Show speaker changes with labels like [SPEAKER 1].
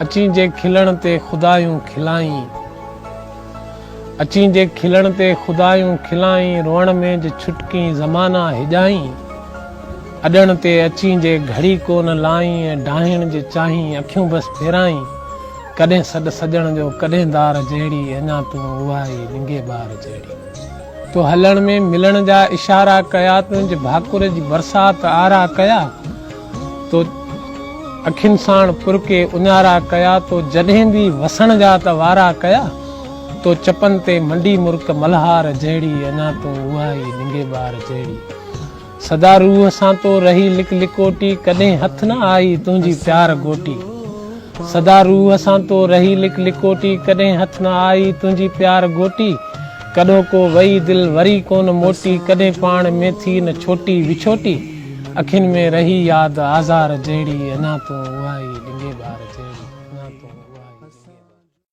[SPEAKER 1] अची जे खिलण ते खुदायूं खिलाई, अची जे खिलण ते खुदायूं खिलाई, रोअण में जे छुटकी ज़माना हिजाई, अॾण ते अची जे घड़ी कोन लाई, ऐं ढाहिण जे चाही अखियूं बस फेराई, कॾहिं सॾ सजण जो कॾहिं दार जहिड़ी, अञा तूं उहा ई लिंगे ॿार जहिड़ी। तो हलण में मिलण जा इशारा कया, तुंहिंजे भाकुर जी बरसात आरा कया, तो अखियुनि साण पुरके उञारा कया, तो जॾहिं बि वसण जा त वारा कया, तो चपन ते मंडी मुर्क मल्हार जहिड़ी, अञा तूं उहा ई लिंगे ॿार जहिड़ी। सदा रूह सां तो रही लिक लिकोटी, कॾहिं हथ न आई तुंहिंजी प्यार गोटी। सदा रूह सां तो रही लिक लिकोटी, कॾहिं हथ न आई तुंहिंजी प्यार गोटी। कॾो को वई दिल वरी कोन मोटी, कॾहिं पाण में थी न छोटी विछोटी, अखियुनि में रही याद आज़ार जहिड़ी, अञा तूं उहा ई लिंगे ॿार जहिड़ी, अञा तूं उहा ई लिंगे ॿार।